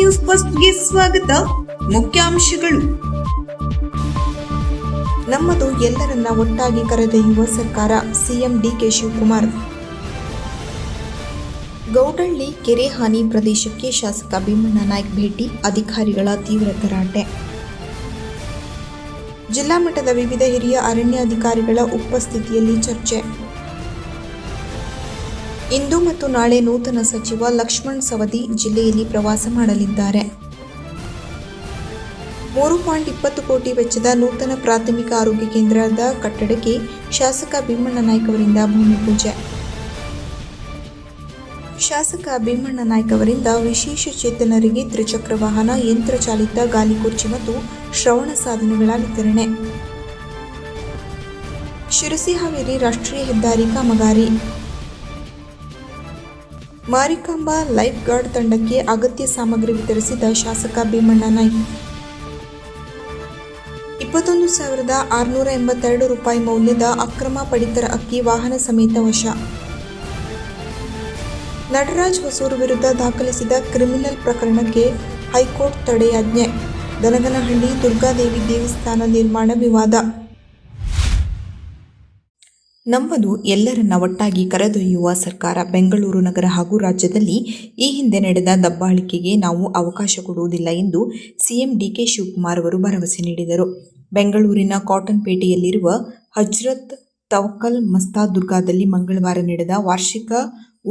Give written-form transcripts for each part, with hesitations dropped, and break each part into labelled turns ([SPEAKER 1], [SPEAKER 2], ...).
[SPEAKER 1] News ಫಸ್ಟ್ಗೆ ಸ್ವಾಗತ. ಮುಖ್ಯಾಂಶಗಳು. ನಮ್ಮದು ಎಲ್ಲರನ್ನ ಒಟ್ಟಾಗಿ ಕರೆದೊಯ್ಯುವ ಸರ್ಕಾರ, ಸಿಎಂ ಡಿಕೆ ಶಿವಕುಮಾರ್. ಗೌಡಹಳ್ಳಿ ಕೆರೆ ಹಾನಿ ಪ್ರದೇಶಕ್ಕೆ ಶಾಸಕ ಭೀಮಣ್ಣ ನಾಯ್ಕ ಭೇಟಿ, ಅಧಿಕಾರಿಗಳ ತೀವ್ರ ತರಾಟೆ. ಜಿಲ್ಲಾ ಮಟ್ಟದ ವಿವಿಧ ಹಿರಿಯ ಅರಣ್ಯಾಧಿಕಾರಿಗಳ ಉಪಸ್ಥಿತಿಯಲ್ಲಿ ಚರ್ಚೆ. ಇಂದು ಮತ್ತು ನಾಳೆ ನೂತನ ಸಚಿವ ಲಕ್ಷ್ಮಣ್ ಸವದಿ ಜಿಲ್ಲೆಯಲ್ಲಿ ಪ್ರವಾಸ ಮಾಡಲಿದ್ದಾರೆ. 3.20 ಕೋಟಿ ವೆಚ್ಚದ ನೂತನ ಪ್ರಾಥಮಿಕ ಆರೋಗ್ಯ ಕೇಂದ್ರದ ಕಟ್ಟಡಕ್ಕೆ ಶಾಸಕ ಭೀಮಣ್ಣ ನಾಯ್ಕ ಅವರಿಂದ ಭೂಮಿ ಪೂಜೆ. ಶಾಸಕ ಭೀಮಣ್ಣ ನಾಯ್ಕ ಅವರಿಂದ ವಿಶೇಷ ಚೇತನರಿಗೆ ತ್ರಿಚಕ್ರ ವಾಹನ, ಯಂತ್ರ ಚಾಲಿತ ಗಾಲಿ ಕುರ್ಚಿ ಮತ್ತು ಶ್ರವಣ ಸಾಧನಗಳ ವಿತರಣೆ. ಶಿರಸಿ ಹಾವೇರಿ ರಾಷ್ಟ್ರೀಯ ಹೆದ್ದಾರಿ ಕಾಮಗಾರಿ. ಮಾರಿಕಾಂಬಾ ಲೈಫ್ ಗಾರ್ಡ್ ತಂಡಕ್ಕೆ ಅಗತ್ಯ ಸಾಮಗ್ರಿ ವಿತರಿಸಿದ ಶಾಸಕ ಭೀಮಣ್ಣ ನಾಯ್ಕ. 21,682 ರೂಪಾಯಿ ಮೌಲ್ಯದ ಅಕ್ರಮ ಪಡಿತರ ಅಕ್ಕಿ ವಾಹನ ಸಮೇತ ವಶ. ನಟರಾಜ್ ಹೊಸೂರು ವಿರುದ್ಧ ದಾಖಲಿಸಿದ ಕ್ರಿಮಿನಲ್ ಪ್ರಕರಣಕ್ಕೆ ಹೈಕೋರ್ಟ್ ತಡೆಯಾಜ್ಞೆ. ದನಗನಹಳ್ಳಿ ದುರ್ಗಾದೇವಿ ದೇವಸ್ಥಾನ ನಿರ್ಮಾಣ ವಿವಾದ. ನಮ್ಮದು ಎಲ್ಲರನ್ನ ಒಟ್ಟಾಗಿ ಕರೆದೊಯ್ಯುವ ಸರ್ಕಾರ. ಬೆಂಗಳೂರು ನಗರ ಹಾಗೂ ರಾಜ್ಯದಲ್ಲಿ ಈ ಹಿಂದೆ ನಡೆದ ದಬ್ಬಾಳಿಕೆಗೆ ನಾವು ಅವಕಾಶ ಕೊಡುವುದಿಲ್ಲ ಎಂದು ಸಿಎಂ ಡಿಕೆ ಶಿವಕುಮಾರ್ ಅವರು ಭರವಸೆ ನೀಡಿದರು. ಬೆಂಗಳೂರಿನ ಕಾಟನ್ ಪೇಟೆಯಲ್ಲಿರುವ ಹಜ್ರತ್ ತವಕ್ಕಲ್ ಮಸ್ತಾದ್ ದುರ್ಗಾದಲ್ಲಿ ಮಂಗಳವಾರ ನಡೆದ ವಾರ್ಷಿಕ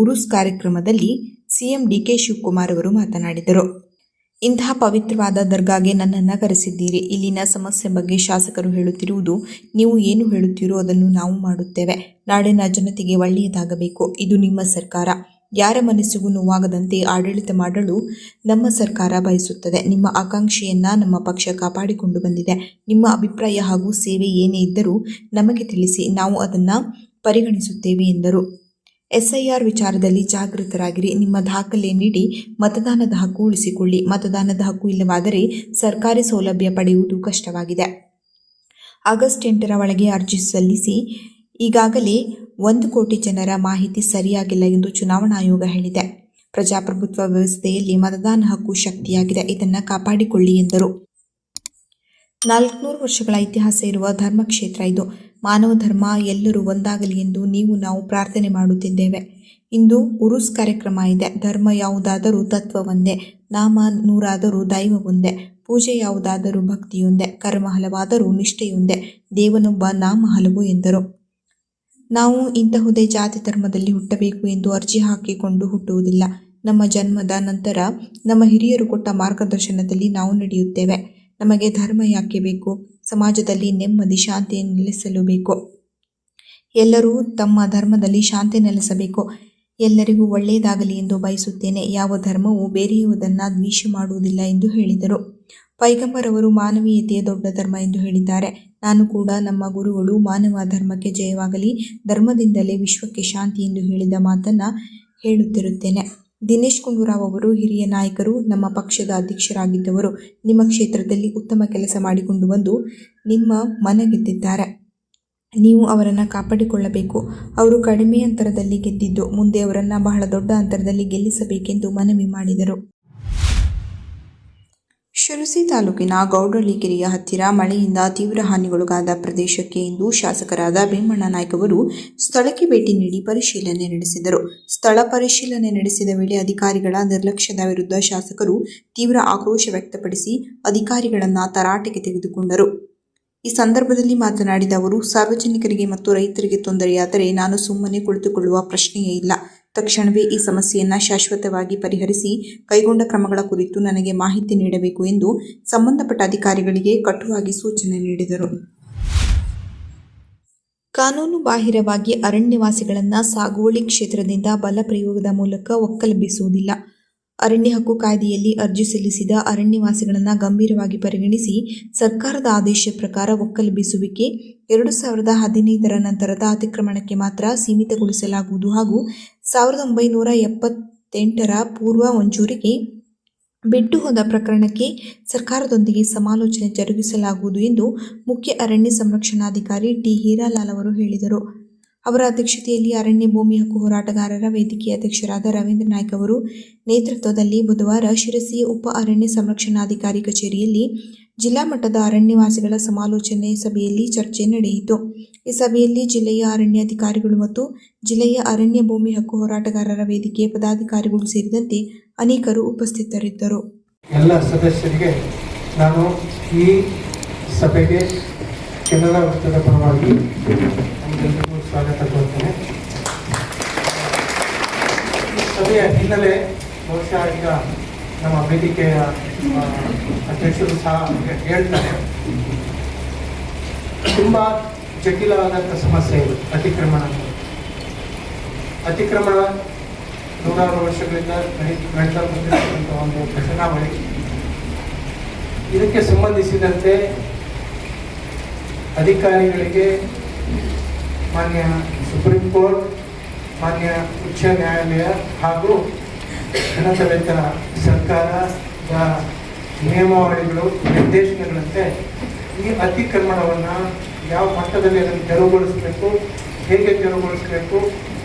[SPEAKER 1] ಉರುಸ್ ಕಾರ್ಯಕ್ರಮದಲ್ಲಿ ಸಿಎಂ ಡಿಕೆ ಶಿವಕುಮಾರ್ ಅವರು ಮಾತನಾಡಿದರು. ಇಂತಹ ಪವಿತ್ರವಾದ ದರ್ಗಾಗೆ ನನ್ನನ್ನು ಕರೆಸಿದ್ದೀರಿ. ಇಲ್ಲಿನ ಸಮಸ್ಯೆ ಬಗ್ಗೆ ಶಾಸಕರು ಹೇಳುತ್ತಿರುವುದು, ನೀವು ಏನು ಹೇಳುತ್ತೀರೋ ಅದನ್ನು ನಾವು ಮಾಡುತ್ತೇವೆ. ನಾಡಿನ ಜನತೆಗೆ ಒಳ್ಳೆಯದಾಗಬೇಕು. ಇದು ನಿಮ್ಮ ಸರ್ಕಾರ. ಯಾರ ಮನಸ್ಸಿಗೂ ನೋವಾಗದಂತೆ ಆಡಳಿತ ಮಾಡಲು ನಮ್ಮ ಸರ್ಕಾರ ಬಯಸುತ್ತದೆ. ನಿಮ್ಮ ಆಕಾಂಕ್ಷೆಯನ್ನ ನಮ್ಮ ಪಕ್ಷ ಕಾಪಾಡಿಕೊಂಡು ಬಂದಿದೆ. ನಿಮ್ಮ ಅಭಿಪ್ರಾಯ ಹಾಗೂ ಸೇವೆ ಏನೇ ಇದ್ದರೂ ನಮಗೆ ತಿಳಿಸಿ, ನಾವು ಅದನ್ನು ಪರಿಗಣಿಸುತ್ತೇವೆ ಎಂದರು. ಎಸ್ಐಆರ್ ವಿಚಾರದಲ್ಲಿ ಜಾಗೃತರಾಗಿರಿ. ನಿಮ್ಮ ದಾಖಲೆ ನೀಡಿ ಮತದಾನದ ಹಕ್ಕು ಉಳಿಸಿಕೊಳ್ಳಿ. ಮತದಾನದ ಹಕ್ಕು ಇಲ್ಲವಾದರೆ ಸರ್ಕಾರಿ ಸೌಲಭ್ಯ ಪಡೆಯುವುದು ಕಷ್ಟವಾಗಿದೆ. ಆಗಸ್ಟ್ 8ರ ಒಳಗೆ ಅರ್ಜಿ ಸಲ್ಲಿಸಿ. ಈಗಾಗಲೇ 1 ಕೋಟಿ ಜನರ ಮಾಹಿತಿ ಸರಿಯಾಗಿಲ್ಲ ಎಂದು ಚುನಾವಣಾ ಆಯೋಗ ಹೇಳಿದೆ. ಪ್ರಜಾಪ್ರಭುತ್ವ ವ್ಯವಸ್ಥೆಯಲ್ಲಿ ಮತದಾನ ಹಕ್ಕು ಶಕ್ತಿಯಾಗಿದೆ. ಇದನ್ನು ಕಾಪಾಡಿಕೊಳ್ಳಿ ಎಂದರು. 400 ವರ್ಷಗಳ ಇತಿಹಾಸ ಇರುವ ಧರ್ಮಕ್ಷೇತ್ರ ಇದು. ಮಾನವ ಧರ್ಮ ಎಲ್ಲರೂ ಒಂದಾಗಲಿ ಎಂದು ನಾವು ಪ್ರಾರ್ಥನೆ ಮಾಡುತ್ತಿದ್ದೇವೆ. ಇಂದು ಉರುಸ್ ಕಾರ್ಯಕ್ರಮ ಇದೆ. ಧರ್ಮ ಯಾವುದಾದರೂ ತತ್ವ ಒಂದೇ, ನಾಮ ನೂರಾದರೂ ದೈವ ಒಂದೇ, ಪೂಜೆ ಯಾವುದಾದರೂ ಭಕ್ತಿಯೊಂದೇ, ಕರ್ಮ ಹಲವಾದರೂ ನಿಷ್ಠೆಯೊಂದೇ, ದೇವನೊಬ್ಬ ನಾಮ ಹಲವು ಎಂದರು. ನಾವು ಇಂತಹುದೇ ಜಾತಿ ಧರ್ಮದಲ್ಲಿ ಹುಟ್ಟಬೇಕು ಎಂದು ಅರ್ಜಿ ಹಾಕಿಕೊಂಡು ಹುಟ್ಟುವುದಿಲ್ಲ. ನಮ್ಮ ಜನ್ಮದ ನಂತರ ನಮ್ಮ ಹಿರಿಯರು ಕೊಟ್ಟ ಮಾರ್ಗದರ್ಶನದಲ್ಲಿ ನಾವು ನಡೆಯುತ್ತೇವೆ. ನಮಗೆ ಧರ್ಮ ಯಾಕೆ ಬೇಕು? ಸಮಾಜದಲ್ಲಿ ನೆಮ್ಮದಿ ಶಾಂತಿ ನೆಲೆಸಲು ಬೇಕು. ಎಲ್ಲರೂ ತಮ್ಮ ಧರ್ಮದಲ್ಲಿ ಶಾಂತಿ ನೆಲೆಸಬೇಕು. ಎಲ್ಲರಿಗೂ ಒಳ್ಳೆಯದಾಗಲಿ ಎಂದು ಬಯಸುತ್ತೇನೆ. ಯಾವ ಧರ್ಮವೂ ಬೇರೆಯುವುದನ್ನು ದ್ವೇಷ ಮಾಡುವುದಿಲ್ಲ ಎಂದು ಹೇಳಿದರು. ಪೈಗಂಬರ್ ಅವರು ಮಾನವೀಯತೆಯ ದೊಡ್ಡ ಧರ್ಮ ಎಂದು ಹೇಳಿದ್ದಾರೆ. ನಾನು ಕೂಡ ನಮ್ಮ ಗುರುಗಳು ಮಾನವ ಧರ್ಮಕ್ಕೆ ಜಯವಾಗಲಿ, ಧರ್ಮದಿಂದಲೇ ವಿಶ್ವಕ್ಕೆ ಶಾಂತಿ ಎಂದು ಹೇಳಿದ ಮಾತನ್ನು ಹೇಳುತ್ತಿರುತ್ತೇನೆ. ದಿನೇಶ್ ಗುಂಡೂರಾವ್ ಅವರು ಹಿರಿಯ ನಾಯಕರು, ನಮ್ಮ ಪಕ್ಷದ ಅಧ್ಯಕ್ಷರಾಗಿದ್ದವರು. ನಿಮ್ಮ ಕ್ಷೇತ್ರದಲ್ಲಿ ಉತ್ತಮ ಕೆಲಸ ಮಾಡಿಕೊಂಡು ಬಂದು ನಿಮ್ಮ ಮನ ಗೆದ್ದಿದ್ದಾರೆ. ನೀವು ಅವರನ್ನು ಕಾಪಾಡಿಕೊಳ್ಳಬೇಕು. ಅವರು ಕಡಿಮೆ ಅಂತರದಲ್ಲಿ ಗೆದ್ದಿದ್ದು, ಮುಂದೆ ಅವರನ್ನು ಬಹಳ ದೊಡ್ಡ ಅಂತರದಲ್ಲಿ ಗೆಲ್ಲಿಸಬೇಕೆಂದು ಮನವಿ ಮಾಡಿದರು. ಶಿರಸಿ ತಾಲೂಕಿನ ಗೌಡಹಳ್ಳಿ ಕೆರೆಯ ಹತ್ತಿರ ಮಳೆಯಿಂದ ತೀವ್ರ ಹಾನಿಗೊಳಗಾದ ಪ್ರದೇಶಕ್ಕೆ ಇಂದು ಶಾಸಕರಾದ ಭೀಮಣ್ಣ ನಾಯ್ಕ ಅವರು ಸ್ಥಳಕ್ಕೆ ಭೇಟಿ ನೀಡಿ ಪರಿಶೀಲನೆ ನಡೆಸಿದರು. ಸ್ಥಳ ಪರಿಶೀಲನೆ ನಡೆಸಿದ ವೇಳೆ ಅಧಿಕಾರಿಗಳ ನಿರ್ಲಕ್ಷ್ಯದ ವಿರುದ್ಧ ಶಾಸಕರು ತೀವ್ರ ಆಕ್ರೋಶ ವ್ಯಕ್ತಪಡಿಸಿ ಅಧಿಕಾರಿಗಳನ್ನು ತರಾಟೆಗೆ ತೆಗೆದುಕೊಂಡರು. ಈ ಸಂದರ್ಭದಲ್ಲಿ ಮಾತನಾಡಿದ ಅವರು, ಸಾರ್ವಜನಿಕರಿಗೆ ಮತ್ತು ರೈತರಿಗೆ ತೊಂದರೆಯಾದರೆ ನಾನು ಸುಮ್ಮನೆ ಕುಳಿತುಕೊಳ್ಳುವ ಪ್ರಶ್ನೆಯೇ ಇಲ್ಲ. ತಕ್ಷಣವೇ ಈ ಸಮಸ್ಯೆಯನ್ನು ಶಾಶ್ವತವಾಗಿ ಪರಿಹರಿಸಿ ಕೈಗೊಂಡ ಕ್ರಮಗಳ ಕುರಿತು ನನಗೆ ಮಾಹಿತಿ ನೀಡಬೇಕು ಎಂದು ಸಂಬಂಧಪಟ್ಟ ಅಧಿಕಾರಿಗಳಿಗೆ ಕಟುವಾಗಿ ಸೂಚನೆ ನೀಡಿದರು. ಕಾನೂನು ಬಾಹಿರವಾಗಿ ಅರಣ್ಯವಾಸಿಗಳನ್ನು ಸಾಗುವಳಿ ಕ್ಷೇತ್ರದಿಂದ ಬಲ ಪ್ರಯೋಗದ ಮೂಲಕ ಒಕ್ಕಲೆಬ್ಬಿಸುವುದಿಲ್ಲ. ಅರಣ್ಯ ಹಕ್ಕು ಕಾಯ್ದೆಯಲ್ಲಿ ಅರ್ಜಿ ಸಲ್ಲಿಸಿದ ಅರಣ್ಯವಾಸಿಗಳನ್ನು ಗಂಭೀರವಾಗಿ ಪರಿಗಣಿಸಿ ಸರ್ಕಾರದ ಆದೇಶ ಪ್ರಕಾರ ಒಕ್ಕಲೆಬ್ಬಿಸುವಿಕೆ 2015ರ ನಂತರದ ಅತಿಕ್ರಮಣಕ್ಕೆ ಮಾತ್ರ ಸೀಮಿತಗೊಳಿಸಲಾಗುವುದು ಹಾಗೂ 1978ರ ಪೂರ್ವ ಮಂಜೂರಿಗೆ ಬಿಟ್ಟು ಹೋದ ಪ್ರಕರಣಕ್ಕೆ ಸರ್ಕಾರದೊಂದಿಗೆ ಸಮಾಲೋಚನೆ ಜರುಗಿಸಲಾಗುವುದು ಎಂದು ಮುಖ್ಯ ಅರಣ್ಯ ಸಂರಕ್ಷಣಾಧಿಕಾರಿ ಟಿ ಹೀರಾಲಾಲ್ ಅವರು ಹೇಳಿದರು. ಅವರ ಅಧ್ಯಕ್ಷತೆಯಲ್ಲಿ ಅರಣ್ಯ ಭೂಮಿ ಹಕ್ಕು ಹೋರಾಟಗಾರರ ವೇದಿಕೆಯ ಅಧ್ಯಕ್ಷರಾದ ರವೀಂದ್ರ ನಾಯ್ಕ ಅವರು ನೇತೃತ್ವದಲ್ಲಿ ಬುಧವಾರ ಶಿರಸಿ ಉಪ ಅರಣ್ಯ ಸಂರಕ್ಷಣಾಧಿಕಾರಿ ಕಚೇರಿಯಲ್ಲಿ ಜಿಲ್ಲಾ ಮಟ್ಟದ ಅರಣ್ಯವಾಸಿಗಳ ಸಮಾಲೋಚನೆ ಸಭೆಯಲ್ಲಿ ಚರ್ಚೆ ನಡೆಯಿತು. ಈ ಸಭೆಯಲ್ಲಿ ಜಿಲ್ಲೆಯ ಅರಣ್ಯಾಧಿಕಾರಿಗಳು ಮತ್ತು ಜಿಲ್ಲೆಯ ಅರಣ್ಯ ಭೂಮಿ ಹಕ್ಕು ಹೋರಾಟಗಾರರ ವೇದಿಕೆಯ ಪದಾಧಿಕಾರಿಗಳು ಸೇರಿದಂತೆ ಅನೇಕರು ಉಪಸ್ಥಿತರಿದ್ದರು.
[SPEAKER 2] ಎಲ್ಲ ಸದಸ್ಯರಿಗೆ ನಾನು ಈ ಸಭೆಗೆ ಕೆನರಾ ವೃತ್ತದ ಪರವಾಗಿ ನಮಗೆಲ್ಲರಿಗೂ ಸ್ವಾಗತ ಕೋರ್ತೇನೆ. ಈ ಸಭೆಯ ಹಿನ್ನೆಲೆ ಬಹುಶಃ ಈಗ ನಮ್ಮ ವೇದಿಕೆಯ ಅಧ್ಯಕ್ಷರು ಸಹ ಹೇಳ್ತಾರೆ, ತುಂಬ ಜಟಿಲವಾದಂಥ ಸಮಸ್ಯೆ ಇದು. ಅತಿಕ್ರಮಣ ನೂರಾರು ವರ್ಷಗಳಿಂದ ನಡೆದ ಬಂದಿರತಕ್ಕಂಥ ಒಂದು ಘಟನಾವಳಿ. ಇದಕ್ಕೆ ಸಂಬಂಧಿಸಿದಂತೆ ಅಧಿಕಾರಿಗಳಿಗೆ ಮಾನ್ಯ ಸುಪ್ರೀಂ ಕೋರ್ಟ್, ಮಾನ್ಯ ಉಚ್ಚ ನ್ಯಾಯಾಲಯ ಹಾಗೂ ಘನತೆವೆತ್ತ ಸರ್ಕಾರದ ನಿಯಮಾವಳಿಗಳು, ನಿರ್ದೇಶನಗಳಂತೆ ಈ ಅತಿಕ್ರಮಣವನ್ನು ಯಾವ ಮಟ್ಟದಲ್ಲಿ ಅದನ್ನು ತೆರವುಗೊಳಿಸಬೇಕು, ಹೇಗೆ ತೆರವುಗೊಳಿಸಬೇಕು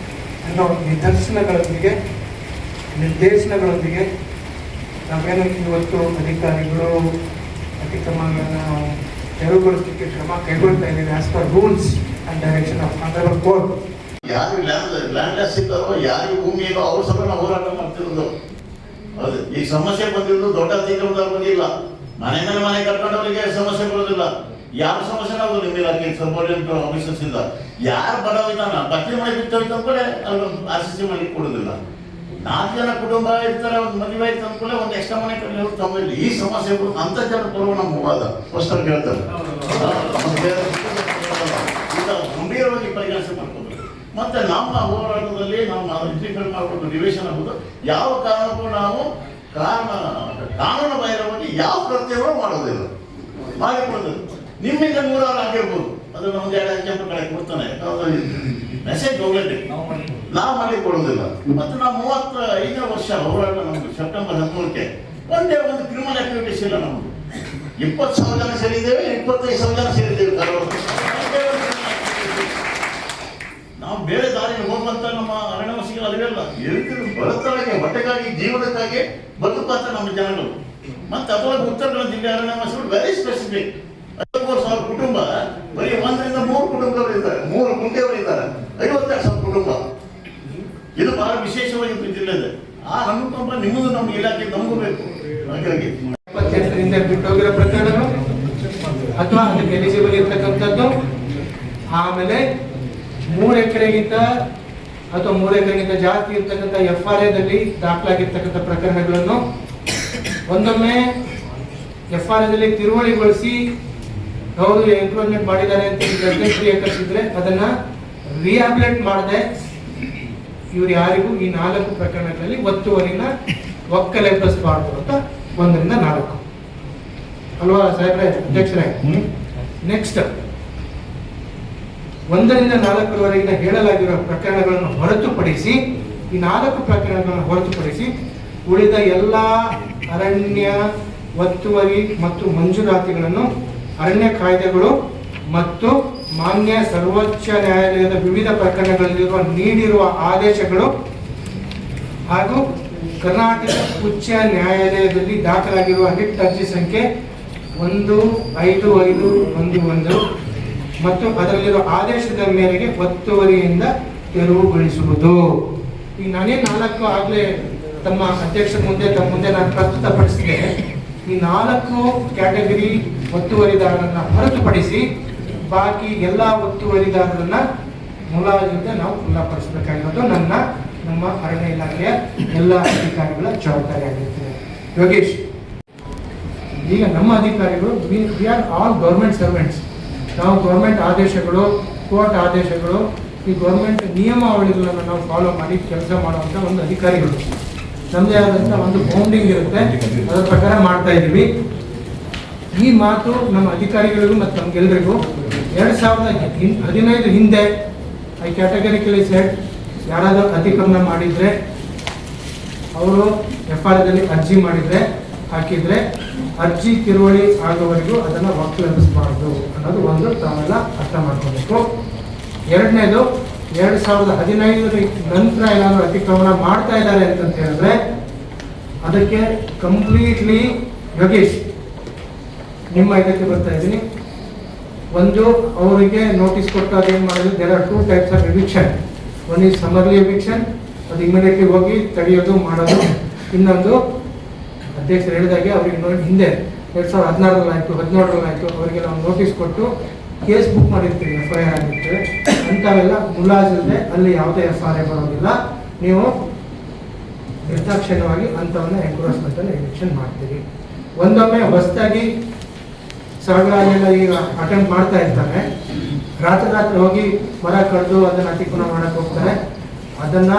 [SPEAKER 2] ಅನ್ನೋ ನಿರ್ದೇಶನಗಳೊಂದಿಗೆ ನಾವೇನು ಇವತ್ತು ಅಧಿಕಾರಿಗಳು ಅತಿಕ್ರಮಗಳನ್ನು ತೆರವುಗೊಳಿಸಲಿಕ್ಕೆ ಕ್ರಮ ಕೈಗೊಳ್ತಾ ಇದ್ದೀವಿ as per rules and direction of honourable court.
[SPEAKER 3] ಯಾರಿಗೆ ಲ್ಯಾಂಡ್ಲೆಸ್ ಇದ್ದಾರೋ, ಯಾರಿಗೆ ಭೂಮಿ ಇಲ್ಲೋ ಅವ್ರ ಸಭೆ ನಾವು ಹೋರಾಟ ಮಾಡ್ತಿರೋದು. ಹೌದು, ಈ ಸಮಸ್ಯೆ ಬಂದಿರೋದು ದೊಡ್ಡ ಅತಿಕ್ರಮದ ಬಂದಿಲ್ಲ. ಮನೆ ಮೇಲೆ ಮನೆ ಕಟ್ಕೊಂಡವರಿಗೆ ಸಮಸ್ಯೆ ಬರೋದಿಲ್ಲ. ಯಾವ ಸಮಸ್ಯೆ ನಾವು ನಿಮ್ಮ ಇಲಾಖೆ ಸಬಾರ್ಡಿನೇಟ್ ಆಫೀಸರ್ಸ್ ಇಂದ ಯಾರು ಬರೋದಿದ್ದಾನ ಬಟ್ಟೆ ಮನೆ ಬಿಟ್ಟೋಯ್ತು ಅಂದ್ಕೊಳ್ಳೆ ಅವ್ರು RCC ಮಾಡಲಿಕ್ಕೆ ಕೊಡೋದಿಲ್ಲ. 4 ಜನ ಕುಟುಂಬ ಇರ್ತಾರೆ, ಒಂದು ಮದುವೆ ಆಯ್ತು ಅಂದ್ಕೊಳ್ಳೆ ಒಂದು ಎಕ್ಸ್ಟ್ರಾ ಮನೆ ಕಟ್ಟಿ ತಗೊಂಡಿಲ್ಲ. ಈ ಸಮಸ್ಯೆ ಅಂತ ಜನ ಬರುವ ನಮ್ಮ ವಾದ ಸ್ಪಷ್ಟ ಹೇಳ್ತಾರೆ. ಗಂಭೀರವಾಗಿ ಪರಿಗಣಿಸಿ ಮಾಡ್ಕೋಬೇಕು. ಮತ್ತೆ ನಮ್ಮ ಹೋರಾಟದಲ್ಲಿ ನಾವು ಇಂಟಿಗ್ರೇಟ್ ಮಾಡ್ಕೊಂಡು ನಿವೇಶನ ಆಗೋದು ಯಾವ ಕಾರಣಕ್ಕೂ ನಾವು ಕಾನೂನು ಬಾಹಿರವಾಗಿ ಯಾವ ಕೃತ್ಯಗಳು ಮಾಡೋದಿಲ್ಲ, ಮಾಡಿಕೊಳ್ಳೋದಿಲ್ಲ. ನಿಮ್ಮಿಂದ 100 ಆಗಿರ್ಬೋದು, ಅದನ್ನು ಒಂದು 2 ಜನ ಕಡೆ ಕೊಡ್ತಾನೆ ಮೆಸೇಜ್ ಹೋಗಲಿ, ನಾವು ಮಾಡಿಕೊಡೋದಿಲ್ಲ. ಮತ್ತು ನಾವು 35ನೇ ವರ್ಷ ಹೋರಾಟ ನಮ್ದು. ಸೆಪ್ಟೆಂಬರ್ 13ಕ್ಕೆ ಒಂದೇ ಒಂದು ಕ್ರಿಮಿನಲ್ ಆಕ್ಟಿವಿಟೀಸ್ ಇಲ್ಲ ನಮ್ದು. 20,000 ಜನ ಸೇರಿದ್ದೇವೆ, 25,000 ಜನ ಸೇರಿದ್ದೇವೆ. ನಾವು ಬೇರೆ ದಾರಿಯಲ್ಲಿ ಹೋಗುವಂತ ನಮ್ಮ ಅರಣ್ಯವಾಸಿಗಳು ಅಲ್ಲಿವೆಲ್ಲ ಎಲ್ರಿಗೂ ಬಡತನಕ್ಕೆ, ಹೊಟ್ಟೆಗಾಗಿ, ಜೀವನಕ್ಕಾಗಿ ಬದುಕುವಂತ ನಮ್ಮ ಜನಗಳು. ಮತ್ತೆ ಅದರೊಳಗೆ ಉತ್ತರ ಕನ್ನಡ ಜಿಲ್ಲೆ ಅರಣ್ಯವಾಸಿಗಳು ವೆರಿ ಸ್ಪೆಸಿಫಿಕ್. 54,000 ಕುಟುಂಬ, ಬರೀ 1 ರಿಂದ 3 ಕುಟುಂಬದವರು ಇದ್ದಾರೆ, 3 ಗುಂಟೆಯವರು ಇದ್ದಾರೆ, 52,000 ಕುಟುಂಬ. ಇದು ಬಹಳ ವಿಶೇಷವಾಗಿ ಜಿಲ್ಲೆ ಇದೆ. ಆ ಅನುಕಂಪ ನಿಮ್ಮದು ನಮ್ಮ ಇಲಾಖೆ ನಮಗೂ ಬೇಕು. ಹಾಗಾಗಿ
[SPEAKER 2] 28ರಿಂದ ಬಿಟ್ಟೋಗಿರೋ ಪ್ರಕರಣಗಳು ಅಥವಾ ಅದಕ್ಕೆ ಎಲಿಜಿಬಲ್ ಇರ್ತಕ್ಕಂಥದ್ದು, ಆಮೇಲೆ 3 ಎಕರೆಗಿಂತ ಅಥವಾ 3 ಎಕರೆಗಿಂತ ಜಾಸ್ತಿ ಇರ್ತಕ್ಕಂಥ FRAದಲ್ಲಿ ದಾಖಲಾಗಿರ್ತಕ್ಕಂಥ ಪ್ರಕರಣಗಳನ್ನು ಒಂದೊಮ್ಮೆ FRAದಲ್ಲಿ ತಿರುವಳಿಗೊಳಿಸಿ ಅವರು ಎಂಕ್ರೋಚ್ಮೆಂಟ್ ಮಾಡಿದ್ದಾರೆ ಅಂತ ಕ್ರಿಯಕರಿಸಿದ್ರೆ ಅದನ್ನ ರಿಹ್ಯಾಬಿಲಿಟ್ ಮಾಡದೆ ಇವ್ರು ಯಾರಿಗೂ ಈ 4 ಪ್ರಕರಣಗಳಲ್ಲಿ ಒತ್ತುವರಿನ ಒಕ್ಕಲೆಬ್ಬಿಸಬಾರ್ದು ಅಂತ 1 ರಿಂದ 4 ಅಲ್ವಾ ಸಾಹೇಬ್ರೆ, ಅಧ್ಯಕ್ಷರೇ? ನೆಕ್ಸ್ಟ್ 1 ರಿಂದ 4ರವರೆಗಿನ ಹೇಳಲಾಗಿರುವ ಪ್ರಕರಣಗಳನ್ನು ಹೊರತುಪಡಿಸಿ, ಈ 4 ಪ್ರಕರಣಗಳನ್ನು ಹೊರತುಪಡಿಸಿ ಉಳಿದ ಎಲ್ಲ ಅರಣ್ಯ ಒತ್ತುವರಿ ಮತ್ತು ಮಂಜೂರಾತಿಗಳನ್ನು ಅರಣ್ಯ ಕಾಯ್ದೆಗಳು ಮತ್ತು ಮಾನ್ಯ ಸರ್ವೋಚ್ಚ ನ್ಯಾಯಾಲಯದ ವಿವಿಧ ಪ್ರಕರಣಗಳಲ್ಲಿರುವ ನೀಡಿರುವ ಆದೇಶಗಳು ಹಾಗೂ ಕರ್ನಾಟಕ ಉಚ್ಚ ನ್ಯಾಯಾಲಯದಲ್ಲಿ ದಾಖಲಾಗಿರುವ ರಿಟ್ ಅರ್ಜಿ ಸಂಖ್ಯೆ 15511 ಮತ್ತು ಅದರಲ್ಲಿರುವ ಆದೇಶದ ಮೇರೆಗೆ ಒತ್ತುವರಿಯಿಂದ ತೆರವುಗೊಳಿಸುವುದು. ಈಗ ನಾನೇ 4 ಆಗಲೇ ತಮ್ಮ ಅಧ್ಯಕ್ಷರ ಮುಂದೆ ನಾನು ಪ್ರಸ್ತುತಪಡಿಸಿದೆ. ಈ 4 ಕ್ಯಾಟಗರಿ ಒತ್ತುವರಿದಾರರನ್ನ ಹೊರತುಪಡಿಸಿ ಬಾಕಿ ಎಲ್ಲ ಒತ್ತುವರಿದಾರರನ್ನ ಮುಲಾಜಿಂದ ನಾವು ಖುಲ್ಲಾಪಡಿಸಬೇಕಾಗಿರೋದು ನಮ್ಮ ಅರಣ್ಯ ಇಲಾಖೆಯ ಎಲ್ಲ ಅಧಿಕಾರಿಗಳ ಜವಾಬ್ದಾರಿಯಾಗಿರ್ತದೆ. ಯೋಗೇಶ್, ಈಗ ನಮ್ಮ ಅಧಿಕಾರಿಗಳು we are all government servants. ನಾವು ಗೌರ್ಮೆಂಟ್ ಆದೇಶಗಳು, ಕೋರ್ಟ್ ಆದೇಶಗಳು, ಈ ಗೌರ್ಮೆಂಟ್ ನಿಯಮಾವಳಿಗಳನ್ನು ನಾವು ಫಾಲೋ ಮಾಡಿ ಕೆಲಸ ಮಾಡುವಂಥ ಒಂದು ಅಧಿಕಾರಿಗಳು. ನಮ್ಮದೇ ಆದಂಥ ಒಂದು ಬೌಂಡಿಂಗ್ ಇರುತ್ತೆ, ಅದರ ಪ್ರಕಾರ ಮಾಡ್ತಾ ಇದ್ದೀವಿ. ಈ ಮಾತು ನಮ್ಮ ಅಧಿಕಾರಿಗಳಿಗೂ ಮತ್ತು ನಮಗೆಲ್ಲರಿಗೂ 2015 ಹಿಂದೆ ಐ ಕ್ಯಾಟಗರಿಕಲಿ ಸೆಟ್ ಯಾರಾದರೂ ಅತಿಕ್ರಮಣ ಮಾಡಿದರೆ ಅವರು FRAದಲ್ಲಿ ಅರ್ಜಿ ಹಾಕಿದರೆ ಅರ್ಜಿ ತಿರುವಳಿ ಆಗುವವರೆಗೂ ಅದನ್ನು ಒಕ್ಕಲೆಬ್ಬಿಸಬಾರ್ದು ಅನ್ನೋದು ಒಂದು ತಾವೆಲ್ಲ ಅರ್ಥ ಮಾಡ್ಕೋಬೇಕು. ಎರಡನೇದು 2015 ನಂತರ ಏನಾದರೂ ಅತಿಕ್ರಮಣ ಮಾಡ್ತಾ ಇದ್ದಾರೆ ಅಂತ ಹೇಳಿದ್ರೆ ಅದಕ್ಕೆ ಕಂಪ್ಲೀಟ್ಲಿ ಯೋಗೇಶ್ ನಿಮ್ಮ ಇದಕ್ಕೆ ಬರ್ತಾ ಇದ್ದೀನಿ. ಒಂದು ಅವರಿಗೆ ನೋಟಿಸ್ ಕೊಟ್ಟು ಅದೇನು ಮಾಡಿದ್ರು, there are 2 types of eviction. One is summary eviction, ಅದು ಇಮಿಡಿಯೇಟ್ಲಿ ಹೋಗಿ ತಡೆಯೋದು ಮಾಡೋದು. ಇನ್ನೊಂದು ಅಧ್ಯಕ್ಷರು ಹೇಳಿದಾಗೆ ಅವ್ರಿಗೆ ಹಿಂದೆ 2016 ಆಯಿತು 17 ಆಯಿತು ಅವರಿಗೆ ನಾವು ನೋಟಿಸ್ ಕೊಟ್ಟು ಕೇಸ್ ಬುಕ್ ಮಾಡಿರ್ತೀವಿ, FIR ಆಗಿರ್ತೇವೆ. ಅಂಥವೆಲ್ಲ ಮುಲಾಜಿಲ್ಲದೆ ಅಲ್ಲಿ ಯಾವುದೇ FIR ಬರೋದಿಲ್ಲ. ನೀವು ನಿರ್ದಾಕ್ಷಿಣ್ಯವಾಗಿ ಅಂಥವನ್ನ ಎನ್ಕ್ರೋಚ್ಮೆಂಟನ್ನು ಎವಿಕ್ಷನ್ ಮಾಡ್ತೀರಿ. ಒಂದೊಮ್ಮೆ ಹೊಸದಾಗಿ ಸ್ಥಳಗಳಲ್ಲೆಲ್ಲ ಈಗ ಅಟೆಂಪ್ಟ್ ಮಾಡ್ತಾ ಇರ್ತಾರೆ, ರಾತ್ರಿ ಹೋಗಿ ಮರ ಕಡ್ದು ಅದನ್ನು ಅತಿಕ್ರಮಣ ಮಾಡಕ್ಕೆ ಹೋಗ್ತಾರೆ. ಅದನ್ನು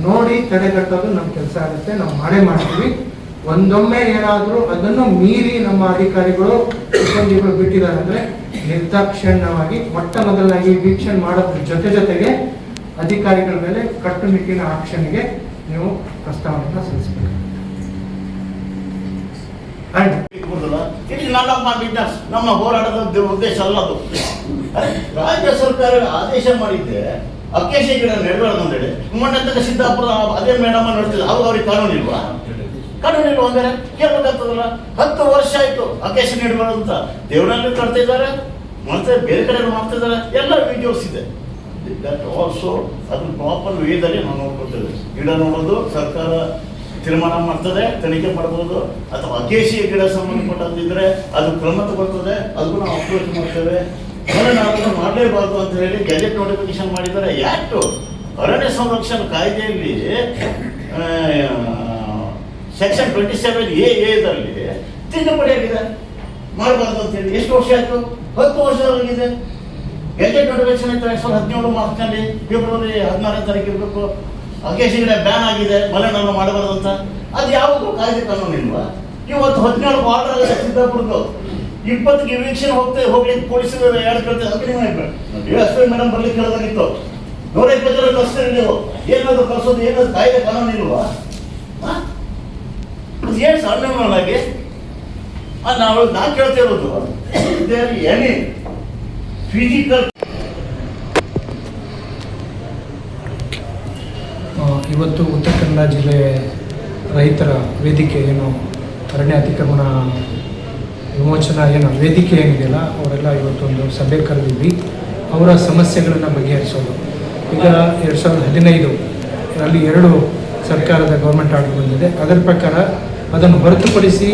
[SPEAKER 2] ನೋಡಿ ತಡೆಗಟ್ಟೋದು ನಮ್ಮ ಕೆಲಸ ಆಗುತ್ತೆ, ನಾವು ಮಾಡ್ತೀವಿ. ಒಂದೊಮ್ಮೆ ಏನಾದರೂ ಅದನ್ನು ಮೀರಿ ನಮ್ಮ ಅಧಿಕಾರಿಗಳು ಸಿಬ್ಬಂದಿಗಳು ಬಿಟ್ಟಿದ್ದಾರೆ ಅಂದರೆ ನಿರ್ದಾಕ್ಷಿಣ್ಯವಾಗಿ ಮೊಟ್ಟ ಮೊದಲನಾಗಿ ವೀಕ್ಷಣೆ ಮಾಡೋದ್ರ ಜೊತೆಗೆ ಅಧಿಕಾರಿಗಳ ಮೇಲೆ ಕಟ್ಟುನಿಟ್ಟಿನ ಆಕ್ಷನ್ಗೆ ನೀವು ಪ್ರಸ್ತಾವನೆಯನ್ನು ಸಲ್ಲಿಸಬೇಕು.
[SPEAKER 3] ನಮ್ಮ ಹೋರಾಟದ ಉದ್ದೇಶ ಅಲ್ಲ ಅದು. ರಾಜ್ಯ ಸರ್ಕಾರ ಆದೇಶ ಮಾಡಿದ್ದೆ ಅಕ್ಕೇಶಿ ಗಿಡ ನೆಡಬಾರ್ದು ಅಂತೇಳಿ ಮೊನ್ನೆ ತನಕ ಸಿದ್ದಾಪುರ ಅದೇ ಮೇಡಮ್ ನೋಡ್ತಿಲ್ಲ. ಅವಾಗ ಅವ್ರಿಗೆ ಕಾನೂನಿಲ್ವಾ ಅಂದರೆ ಕೇಳ್ಬೇಕಾಗ್ತದಲ್ಲ. 10 ವರ್ಷ ಆಯ್ತು ಅಕ್ಕೇಶಿ ನೆಡಬಾರ್ದು ಅಂತ. ದೇವರಲ್ಲಿ ಕಟ್ತಾ ಇದ್ದಾರೆ, ಮತ್ತೆ ಬೇರೆ ಕಡೆ ಮಾಡ್ತಾ ಇದ್ದಾರೆ, ಎಲ್ಲ ವಿಡಿಯೋಸ್ ಇದೆ. ದಟ್ ಆಲ್ಸೋ ಅದನ್ನ ಪ್ರಾಪರ್ ವೇದಲ್ಲಿ ನಾವು ನೋಡ್ಕೊಳ್ತೇವೆ. ಗಿಡ ನೋಡೋದು ಸರ್ಕಾರ ತೀರ್ಮಾನ ಮಾಡ್ತದೆ, ತನಿಖೆ ಮಾಡ್ಬೋದು. ಅಥವಾ ಅಕೇಶಿ ಗಿಡ ಸಂಬಂಧಪಟ್ಟಂತಿದ್ರೆ ಅದು ಕ್ರಮ ತಗೊಳ್ತದೆ, ಅದಕ್ಕೂ ನಾವು ಅಪ್ರೋಚ್ ಮಾಡ್ತೇವೆ. ನಾವು ಮಾಡಲೇಬಾರ್ದು ಅಂತ ಹೇಳಿ ಗೆಜೆಟ್ ನೋಟಿಫಿಕೇಶನ್ ಮಾಡಿದ್ದಾರೆ. ಯಾಕ್ಟು ಅರಣ್ಯ ಸಂರಕ್ಷಣಾ ಕಾಯ್ದೆಯಲ್ಲಿ ಸೆಕ್ಷನ್ 27A ತಿದ್ದುಪಡಿ ಆಗಿದೆ. ಮಾಡಬಾರ್ದು ಅಂತ ಹೇಳಿ ಎಷ್ಟು ವರ್ಷ ಆಯಿತು? 10 ವರ್ಷ ಆಗಿದೆ. ಗೆಜೆಟ್ ನೋಟಿಫಿಕೇಶನ್ ಆಯ್ತು 2017 ಮಾರ್ಚ್ನಲ್ಲಿ, ಫೆಬ್ರವರಿ 16ನೇ ತಾರೀಕು ಇರಬೇಕು. ಅಕೇಶಿ ಗಿಡ ಬ್ಯಾನ್ ಆಗಿದೆ, ಮಲೆನಾಡು ಮಾಡಬಾರ್ದು ಅಂತ. ಅದು ಯಾವುದು ಕಾಯ್ದೆ ಕಾನೂನು ಇಲ್ವಾ? ಇವತ್ತು 17 ಆರ್ಡರ್ ಆಗಿದೆ ಸಿದ್ದಾಪುರದ್ದು. 20ಕ್ಕೆ ವೀಕ್ಷಣೆ ಹೋಗ್ಲಿಕ್ಕೆ ಪೊಲೀಸರು 2 ಕೇಳ್ತಾರೆ. ಅದಕ್ಕೆ ನೀವು ಎಸ್ ಪಿ ಮೇಡಮ್ ಬರ್ಲಿಕ್ಕೆ ಕೇಳೋದಾಗಿತ್ತು. 120 ಜನ ಕಳಿಸ್ತೀರಿ ನೀವು. ಏನಾದ್ರು ಕಳಿಸೋದು ಏನಾದ್ರು ಕಾಯ್ದೆ ಕಾನೂನು ಇಲ್ವಾ? ಏನು ಸಾಮಾನ್ಯವಾಗಿ ನಾ ಕೇಳ್ತಿರೋದು ಎನಿ ಫಿಸಿಕಲ್.
[SPEAKER 4] ಇವತ್ತು ಉತ್ತರ ಕನ್ನಡ ಜಿಲ್ಲೆ ರೈತರ ವೇದಿಕೆ ಏನು ಅರಣ್ಯ ಅತಿಕ್ರಮಣ ವಿಮೋಚನಾ ವೇದಿಕೆ ಏನಿದೆಯಲ್ಲ ಅವರೆಲ್ಲ ಇವತ್ತೊಂದು ಸಭೆ ಕರೆದಿದ್ವಿ. ಅವರ ಸಮಸ್ಯೆಗಳನ್ನು ಬಗೆಹರಿಸೋದು. ಈಗ 2015 ಅಲ್ಲಿ 2 ಸರ್ಕಾರದ ಗೌರ್ಮೆಂಟ್ ಆರ್ಡರ್ ಬಂದಿದೆ. ಅದರ ಪ್ರಕಾರ ಅದನ್ನು ಹೊರತುಪಡಿಸಿ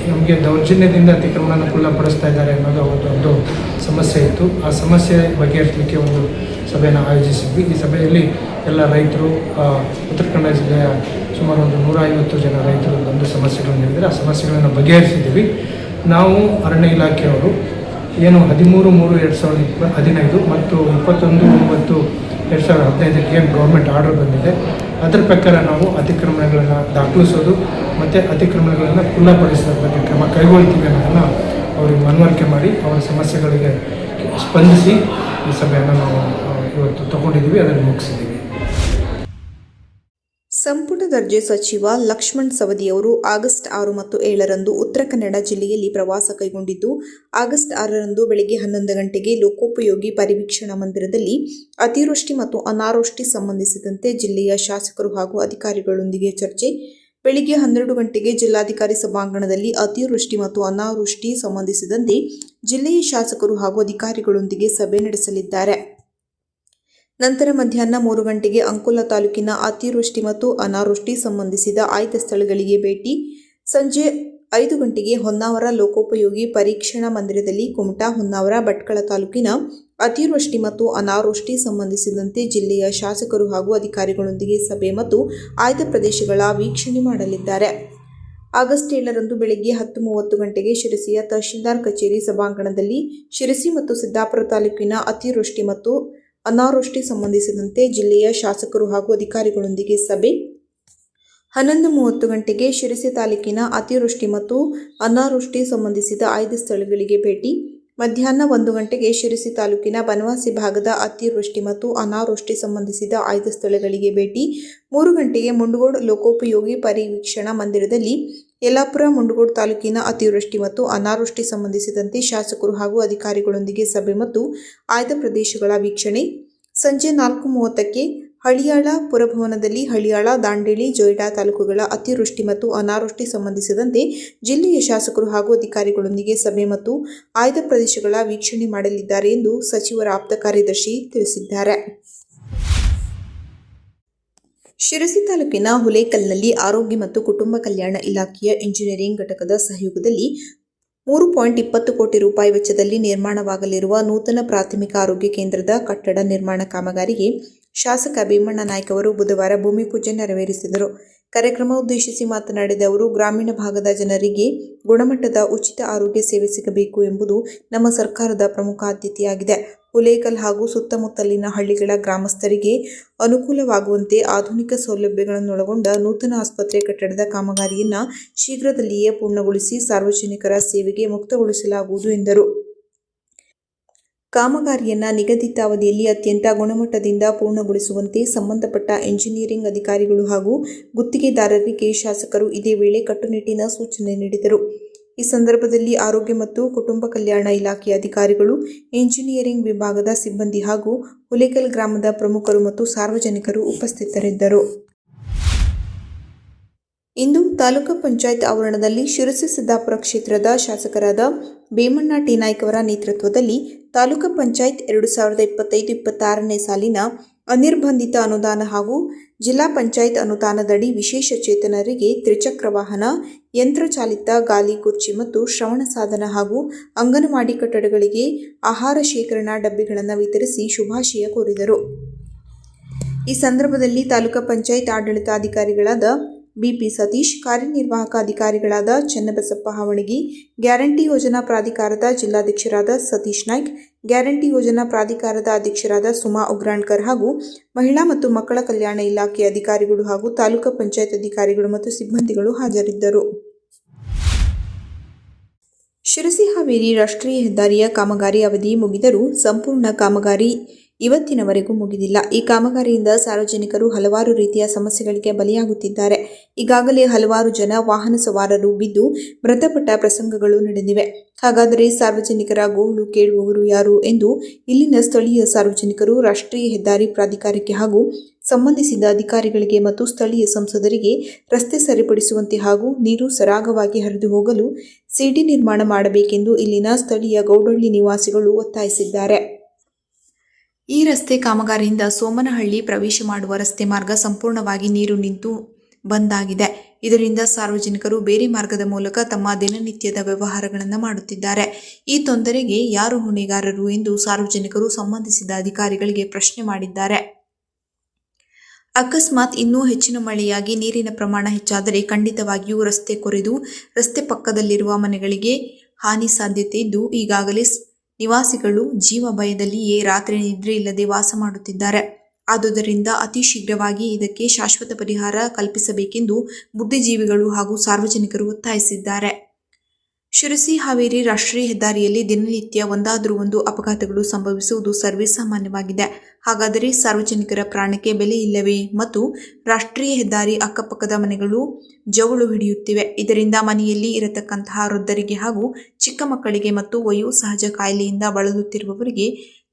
[SPEAKER 4] ನಮಗೆ ದೌರ್ಜನ್ಯದಿಂದ ಅತಿಕ್ರಮಣನ ಪಡಿಸ್ತಾ ಇದ್ದಾರೆ ಅನ್ನೋದು ಒಂದು ಸಮಸ್ಯೆ ಇತ್ತು. ಆ ಸಮಸ್ಯೆ ಬಗೆಹರಿಸಲಿಕ್ಕೆ ಒಂದು ಸಭೆಯನ್ನು ಆಯೋಜಿಸಿದ್ವಿ. ಈ ಸಭೆಯಲ್ಲಿ ಎಲ್ಲ ರೈತರು, ಉತ್ತರ ಕನ್ನಡ ಜಿಲ್ಲೆಯ ಸುಮಾರು ಒಂದು 150 ಜನ ರೈತರು ಬಂದು ಸಮಸ್ಯೆಗಳನ್ನು ಹೇಳಿದರೆ ಆ ಸಮಸ್ಯೆಗಳನ್ನು ಬಗೆಹರಿಸಿದ್ದೀವಿ. ನಾವು ಅರಣ್ಯ ಇಲಾಖೆಯವರು ಏನು 13/3/2015 ಮತ್ತು 21/9/2015 ಏನು ಗೌರ್ಮೆಂಟ್ ಆರ್ಡರ್ ಬಂದಿದೆ ಅದರ ಪ್ರಕಾರ ನಾವು ಅತಿಕ್ರಮಣಗಳನ್ನು ದಾಖಲಿಸೋದು ಮತ್ತು ಅತಿಕ್ರಮಣಗಳನ್ನು ಪೂರ್ಣಪಡಿಸೋದ್ರ ಬಗ್ಗೆ ಕ್ರಮ ಕೈಗೊಳ್ತೀವಿ ಅನ್ನೋದನ್ನು ಅವರಿಗೆ ಮನವರಿಕೆ ಮಾಡಿ ಅವರ ಸಮಸ್ಯೆಗಳಿಗೆ ಸ್ಪಂದಿಸಿ ಈ ಸಭೆಯನ್ನು ನಾವು ಇವತ್ತು ತಗೊಂಡಿದ್ದೀವಿ, ಅದನ್ನು ಮುಗಿಸಿದ್ದೀವಿ.
[SPEAKER 1] ಸಂಪುಟ ದರ್ಜೆ ಸಚಿವ ಲಕ್ಷ್ಮಣ್ ಸವದಿಯವರು ಆಗಸ್ಟ್ 6 ಮತ್ತು 7ರಂದು ಉತ್ತರ ಕನ್ನಡ ಜಿಲ್ಲೆಯಲ್ಲಿ ಪ್ರವಾಸ ಕೈಗೊಂಡಿದ್ದು, ಆಗಸ್ಟ್ 6ರಂದು ಬೆಳಗ್ಗೆ 11 ಗಂಟೆಗೆ ಲೋಕೋಪಯೋಗಿ ಪರಿವೀಕ್ಷಣಾ ಮಂದಿರದಲ್ಲಿ ಅತಿವೃಷ್ಟಿ ಮತ್ತು ಅನಾವೃಷ್ಟಿ ಸಂಬಂಧಿಸಿದಂತೆ ಜಿಲ್ಲೆಯ ಶಾಸಕರು ಹಾಗೂ ಅಧಿಕಾರಿಗಳೊಂದಿಗೆ ಚರ್ಚೆ, ಬೆಳಗ್ಗೆ 12 ಗಂಟೆಗೆ ಜಿಲ್ಲಾಧಿಕಾರಿ ಸಭಾಂಗಣದಲ್ಲಿ ಅತಿವೃಷ್ಟಿ ಮತ್ತು ಅನಾವೃಷ್ಟಿ ಸಂಬಂಧಿಸಿದಂತೆ ಜಿಲ್ಲೆಯ ಶಾಸಕರು ಹಾಗೂ ಅಧಿಕಾರಿಗಳೊಂದಿಗೆ ಸಭೆ ನಡೆಸಲಿದ್ದಾರೆ. ನಂತರ ಮಧ್ಯಾಹ್ನ 3 ಗಂಟೆಗೆ ಅಂಕೋಲಾ ತಾಲೂಕಿನ ಅತಿವೃಷ್ಟಿ ಮತ್ತು ಅನಾವೃಷ್ಟಿ ಸಂಬಂಧಿಸಿದ ಆಯ್ದ ಸ್ಥಳಗಳಿಗೆ ಭೇಟಿ, ಸಂಜೆ 5 ಗಂಟೆಗೆ ಹೊನ್ನಾವರ ಲೋಕೋಪಯೋಗಿ ಪರೀಕ್ಷಣಾ ಮಂದಿರದಲ್ಲಿ ಕುಮಟಾ, ಹೊನ್ನಾವರ, ಭಟ್ಕಳ ತಾಲೂಕಿನ ಅತಿವೃಷ್ಟಿ ಮತ್ತು ಅನಾವೃಷ್ಟಿ ಸಂಬಂಧಿಸಿದಂತೆ ಜಿಲ್ಲೆಯ ಶಾಸಕರು ಹಾಗೂ ಅಧಿಕಾರಿಗಳೊಂದಿಗೆ ಸಭೆ ಮತ್ತು ಆಯ್ದ ಪ್ರದೇಶಗಳ ವೀಕ್ಷಣೆ ಮಾಡಲಿದ್ದಾರೆ. ಆಗಸ್ಟ್ 7ರಂದು ಬೆಳಗ್ಗೆ 10:30 ಗಂಟೆಗೆ ಶಿರಸಿಯ ತಹಶೀಲ್ದಾರ್ ಕಚೇರಿ ಸಭಾಂಗಣದಲ್ಲಿ ಶಿರಸಿ ಮತ್ತು ಸಿದ್ದಾಪುರ ತಾಲೂಕಿನ ಅತಿವೃಷ್ಟಿ ಮತ್ತು ಅನಾವೃಷ್ಟಿ ಸಂಬಂಧಿಸಿದಂತೆ ಜಿಲ್ಲೆಯ ಶಾಸಕರು ಹಾಗೂ ಅಧಿಕಾರಿಗಳೊಂದಿಗೆ ಸಭೆ, 11:30 ಗಂಟೆಗೆ ಶಿರಸಿ ತಾಲೂಕಿನ ಅತಿವೃಷ್ಟಿ ಮತ್ತು ಅನಾವೃಷ್ಟಿ ಸಂಬಂಧಿಸಿದ ಆಯ್ದ ಸ್ಥಳಗಳಿಗೆ ಭೇಟಿ, ಮಧ್ಯಾಹ್ನ 1 ಗಂಟೆಗೆ ಶಿರಸಿ ತಾಲೂಕಿನ ಬನವಾಸಿ ಭಾಗದ ಅತಿವೃಷ್ಟಿ ಮತ್ತು ಅನಾವೃಷ್ಟಿ ಸಂಬಂಧಿಸಿದ ಆಯ್ದ ಸ್ಥಳಗಳಿಗೆ ಭೇಟಿ, 3 ಗಂಟೆಗೆ ಮುಂಡಗೋಡ್ ಲೋಕೋಪಯೋಗಿ ಪರಿವೀಕ್ಷಣಾ ಮಂದಿರದಲ್ಲಿ ಯಲ್ಲಾಪುರ, ಮುಂಡಗೋಡ್ ತಾಲೂಕಿನ ಅತಿವೃಷ್ಟಿ ಮತ್ತು ಅನಾವೃಷ್ಟಿ ಸಂಬಂಧಿಸಿದಂತೆ ಶಾಸಕರು ಹಾಗೂ ಅಧಿಕಾರಿಗಳೊಂದಿಗೆ ಸಭೆ ಮತ್ತು ಆಯ್ದ ಪ್ರದೇಶಗಳ ವೀಕ್ಷಣೆ, ಸಂಜೆ 4:30ಕ್ಕೆ ಹಳಿಯಾಳ ಪುರಭವನದಲ್ಲಿ ಹಳಿಯಾಳ, ದಾಂಡೇಲಿ, ಜೊಯ್ಡಾ ತಾಲೂಕುಗಳ ಅತಿವೃಷ್ಟಿ ಮತ್ತು ಅನಾವೃಷ್ಟಿ ಸಂಬಂಧಿಸಿದಂತೆ ಜಿಲ್ಲೆಯ ಶಾಸಕರು ಹಾಗೂ ಅಧಿಕಾರಿಗಳೊಂದಿಗೆ ಸಭೆ ಮತ್ತು ಆಯ್ದ ಪ್ರದೇಶಗಳ ವೀಕ್ಷಣೆ ಮಾಡಲಿದ್ದಾರೆ ಎಂದು ಸಚಿವರ ಆಪ್ತ ಕಾರ್ಯದರ್ಶಿ ತಿಳಿಸಿದ್ದಾರೆ. ಶಿರಸಿ ತಾಲೂಕಿನ ಹುಲೇಕಲ್ನಲ್ಲಿ ಆರೋಗ್ಯ ಮತ್ತು ಕುಟುಂಬ ಕಲ್ಯಾಣ ಇಲಾಖೆಯ ಇಂಜಿನಿಯರಿಂಗ್ ಘಟಕದ ಸಹಯೋಗದಲ್ಲಿ 3.20 ಕೋಟಿ ರೂಪಾಯಿ ವೆಚ್ಚದಲ್ಲಿ ನಿರ್ಮಾಣವಾಗಲಿರುವ ನೂತನ ಪ್ರಾಥಮಿಕ ಆರೋಗ್ಯ ಕೇಂದ್ರದ ಕಟ್ಟಡ ನಿರ್ಮಾಣ ಕಾಮಗಾರಿಗೆ ಶಾಸಕ ಭೀಮಣ್ಣ ನಾಯ್ಕ ಅವರು ಬುಧವಾರ ಭೂಮಿ ಪೂಜೆ ನೆರವೇರಿಸಿದರು. ಕಾರ್ಯಕ್ರಮ ಉದ್ದೇಶಿಸಿ ಮಾತನಾಡಿದ ಅವರು, ಗ್ರಾಮೀಣ ಭಾಗದ ಜನರಿಗೆ ಗುಣಮಟ್ಟದ ಉಚಿತ ಆರೋಗ್ಯ ಸೇವೆ ಸಿಗಬೇಕು ಎಂಬುದು ನಮ್ಮ ಸರ್ಕಾರದ ಪ್ರಮುಖ ಆದ್ಯತೆಯಾಗಿದೆ. ಹುಲೇಕಲ್ ಹಾಗೂ ಸುತ್ತಮುತ್ತಲಿನ ಹಳ್ಳಿಗಳ ಗ್ರಾಮಸ್ಥರಿಗೆ ಅನುಕೂಲವಾಗುವಂತೆ ಆಧುನಿಕ ಸೌಲಭ್ಯಗಳನ್ನೊಳಗೊಂಡ ನೂತನ ಆಸ್ಪತ್ರೆ ಕಟ್ಟಡದ ಕಾಮಗಾರಿಯನ್ನು ಶೀಘ್ರದಲ್ಲಿಯೇ ಪೂರ್ಣಗೊಳಿಸಿ ಸಾರ್ವಜನಿಕರ ಸೇವೆಗೆ ಮುಕ್ತಗೊಳಿಸಲಾಗುವುದು ಎಂದರು. ಕಾಮಗಾರಿಯನ್ನು ನಿಗದಿತ ಅವಧಿಯಲ್ಲಿ ಅತ್ಯಂತ ಗುಣಮಟ್ಟದಿಂದ ಪೂರ್ಣಗೊಳಿಸುವಂತೆ ಸಂಬಂಧಪಟ್ಟ ಎಂಜಿನಿಯರಿಂಗ್ ಅಧಿಕಾರಿಗಳು ಹಾಗೂ ಗುತ್ತಿಗೆದಾರರಿಗೆ ಶಾಸಕರು ಇದೇ ವೇಳೆ ಕಟ್ಟುನಿಟ್ಟಿನ ಸೂಚನೆ ನೀಡಿದರು. ಈ ಸಂದರ್ಭದಲ್ಲಿ ಆರೋಗ್ಯ ಮತ್ತು ಕುಟುಂಬ ಕಲ್ಯಾಣ ಇಲಾಖೆಯ ಅಧಿಕಾರಿಗಳು, ಇಂಜಿನಿಯರಿಂಗ್ ವಿಭಾಗದ ಸಿಬ್ಬಂದಿ ಹಾಗೂ ಹುಲೇಕಲ್ ಗ್ರಾಮದ ಪ್ರಮುಖರು ಮತ್ತು ಸಾರ್ವಜನಿಕರು ಉಪಸ್ಥಿತರಿದ್ದರು. ಇಂದು ತಾಲೂಕು ಪಂಚಾಯತ್ ಆವರಣದಲ್ಲಿ ಶಿರಸಿ ಸಿದ್ದಾಪುರ ಕ್ಷೇತ್ರದ ಶಾಸಕರಾದ ಭೀಮಣ್ಣ ಟಿ ನಾಯ್ಕ ಅವರ ನೇತೃತ್ವದಲ್ಲಿ ತಾಲೂಕು ಪಂಚಾಯತ್ 2025-26ನೇ ಸಾಲಿನ ಅನಿರ್ಬಂಧಿತ ಅನುದಾನ ಹಾಗೂ ಜಿಲ್ಲಾ ಪಂಚಾಯತ್ ಅನುದಾನದಡಿ ವಿಶೇಷ ಚೇತನರಿಗೆ ತ್ರಿಚಕ್ರ ವಾಹನ, ಯಂತ್ರಚಾಲಿತ ಗಾಲಿ ಕುರ್ಚಿ ಮತ್ತು ಶ್ರವಣ ಸಾಧನ ಹಾಗೂ ಅಂಗನವಾಡಿ ಕಟ್ಟಡಗಳಿಗೆ ಆಹಾರ ಶೇಖರಣಾ ಡಬ್ಬಿಗಳನ್ನು ವಿತರಿಸಿ ಶುಭಾಶಯ ಕೋರಿದರು. ಈ ಸಂದರ್ಭದಲ್ಲಿ ತಾಲೂಕು ಪಂಚಾಯತ್ ಆಡಳಿತಾಧಿಕಾರಿಗಳಾದ ಬಿಪಿ ಸತೀಶ್, ಕಾರ್ಯನಿರ್ವಾಹಕ ಅಧಿಕಾರಿಗಳಾದ ಚನ್ನಬಸಪ್ಪ ಹಾವಣಗಿ, ಗ್ಯಾರಂಟಿ ಯೋಜನಾ ಪ್ರಾಧಿಕಾರದ ಜಿಲ್ಲಾಧ್ಯಕ್ಷರಾದ ಸತೀಶ್ ನಾಯ್ಕ್, ಗ್ಯಾರಂಟಿ ಯೋಜನಾ ಪ್ರಾಧಿಕಾರದ ಅಧ್ಯಕ್ಷರಾದ ಸುಮಾ ಉಗ್ರಾಣ್ಕರ್ ಹಾಗೂ ಮಹಿಳಾ ಮತ್ತು ಮಕ್ಕಳ ಕಲ್ಯಾಣ ಇಲಾಖೆಯ ಅಧಿಕಾರಿಗಳು ಹಾಗೂ ತಾಲೂಕು ಪಂಚಾಯತ್ ಅಧಿಕಾರಿಗಳು ಮತ್ತು ಸಿಬ್ಬಂದಿಗಳು ಹಾಜರಿದ್ದರು. ಶಿರಸಿ ಹಾವೇರಿ ರಾಷ್ಟ್ರೀಯ ಹೆದ್ದಾರಿಯ ಕಾಮಗಾರಿ ಅವಧಿ ಮುಗಿದರೂ ಸಂಪೂರ್ಣ ಕಾಮಗಾರಿ ಇವತ್ತಿನವರೆಗೂ ಮುಗಿದಿಲ್ಲ. ಈ ಕಾಮಗಾರಿಯಿಂದ ಸಾರ್ವಜನಿಕರು ಹಲವಾರು ರೀತಿಯ ಸಮಸ್ಯೆಗಳಿಗೆ ಬಲಿಯಾಗುತ್ತಿದ್ದಾರೆ. ಈಗಾಗಲೇ ಹಲವಾರು ಜನ ವಾಹನ ಸವಾರರು ಬಿದ್ದು ಮೃತಪಟ್ಟ ಪ್ರಸಂಗಗಳು ನಡೆದಿವೆ. ಹಾಗಾದರೆ ಸಾರ್ವಜನಿಕರ ಗೋಳು ಕೇಳುವವರು ಯಾರು ಎಂದು ಇಲ್ಲಿನ ಸ್ಥಳೀಯ ಸಾರ್ವಜನಿಕರು ರಾಷ್ಟ್ರೀಯ ಹೆದ್ದಾರಿ ಪ್ರಾಧಿಕಾರಕ್ಕೆ ಹಾಗೂ ಸಂಬಂಧಿಸಿದ ಅಧಿಕಾರಿಗಳಿಗೆ ಮತ್ತು ಸ್ಥಳೀಯ ಸಂಸದರಿಗೆ ರಸ್ತೆ ಸರಿಪಡಿಸುವಂತೆ ಹಾಗೂ ನೀರು ಸರಾಗವಾಗಿ ಹರಿದು ಹೋಗಲು ಸಿಡಿ ನಿರ್ಮಾಣ ಮಾಡಬೇಕೆಂದು ಇಲ್ಲಿನ ಸ್ಥಳೀಯ ಗೌಡಳ್ಳಿ ನಿವಾಸಿಗಳು ಒತ್ತಾಯಿಸಿದ್ದಾರೆ. ಈ ರಸ್ತೆ ಕಾಮಗಾರಿಯಿಂದ ಸೋಮನಹಳ್ಳಿ ಪ್ರವೇಶ ಮಾಡುವ ರಸ್ತೆ ಮಾರ್ಗ ಸಂಪೂರ್ಣವಾಗಿ ನೀರು ನಿಂತು ಬಂದಾಗಿದೆ. ಇದರಿಂದ ಸಾರ್ವಜನಿಕರು ಬೇರೆ ಮಾರ್ಗದ ಮೂಲಕ ತಮ್ಮ ದಿನನಿತ್ಯದ ವ್ಯವಹಾರಗಳನ್ನು ಮಾಡುತ್ತಿದ್ದಾರೆ. ಈ ತೊಂದರೆಗೆ ಯಾರು ಹೊಣೆಗಾರರು ಎಂದು ಸಾರ್ವಜನಿಕರು ಸಂಬಂಧಿಸಿದ ಅಧಿಕಾರಿಗಳಿಗೆ ಪ್ರಶ್ನೆ ಮಾಡಿದ್ದಾರೆ. ಅಕಸ್ಮಾತ್ ಇನ್ನೂ ಹೆಚ್ಚಿನ ಮಳೆಯಾಗಿ ನೀರಿನ ಪ್ರಮಾಣ ಹೆಚ್ಚಾದರೆ ಖಂಡಿತವಾಗಿಯೂ ರಸ್ತೆ ಕೊರೆದು ರಸ್ತೆ ಪಕ್ಕದಲ್ಲಿರುವ ಮನೆಗಳಿಗೆ ಹಾನಿ ಸಾಧ್ಯತೆ ಇದ್ದು, ಈಗಾಗಲೇ ನಿವಾಸಿಗಳು ಜೀವ ಭಯದಲ್ಲಿಯೇ ರಾತ್ರಿ ನಿದ್ರೆ ಇಲ್ಲದೆ ವಾಸ ಮಾಡುತ್ತಿದ್ದಾರೆ. ಆದುದರಿಂದ ಅತಿ ಶೀಘ್ರವಾಗಿ ಇದಕ್ಕೆ ಶಾಶ್ವತ ಪರಿಹಾರ ಕಲ್ಪಿಸಬೇಕೆಂದು ಬುದ್ಧಿಜೀವಿಗಳು ಹಾಗೂ ಸಾರ್ವಜನಿಕರು ಒತ್ತಾಯಿಸಿದ್ದಾರೆ. ಶಿರಸಿ ಹಾವೇರಿ ರಾಷ್ಟ್ರೀಯ ಹೆದ್ದಾರಿಯಲ್ಲಿ ದಿನನಿತ್ಯ ಒಂದಾದರೂ ಒಂದು ಅಪಘಾತಗಳು ಸಂಭವಿಸುವುದು ಸರ್ವೇ ಸಾಮಾನ್ಯವಾಗಿದೆ. ಹಾಗಾದರೆ ಸಾರ್ವಜನಿಕರ ಪ್ರಾಣಕ್ಕೆ ಬೆಲೆ ಇಲ್ಲವೇ? ಮತ್ತು ರಾಷ್ಟ್ರೀಯ ಹೆದ್ದಾರಿ ಅಕ್ಕಪಕ್ಕದ ಮನೆಗಳು ಜವಳು ಹಿಡಿಯುತ್ತಿವೆ. ಇದರಿಂದ ಮನೆಯಲ್ಲಿ ಇರತಕ್ಕಂತಹ ವೃದ್ಧರಿಗೆ ಹಾಗೂ ಚಿಕ್ಕ ಮಕ್ಕಳಿಗೆ ಮತ್ತು ವಯೋಸಹಜ ಕಾಯಿಲೆಯಿಂದ ಬಳಲುತ್ತಿರುವವರಿಗೆ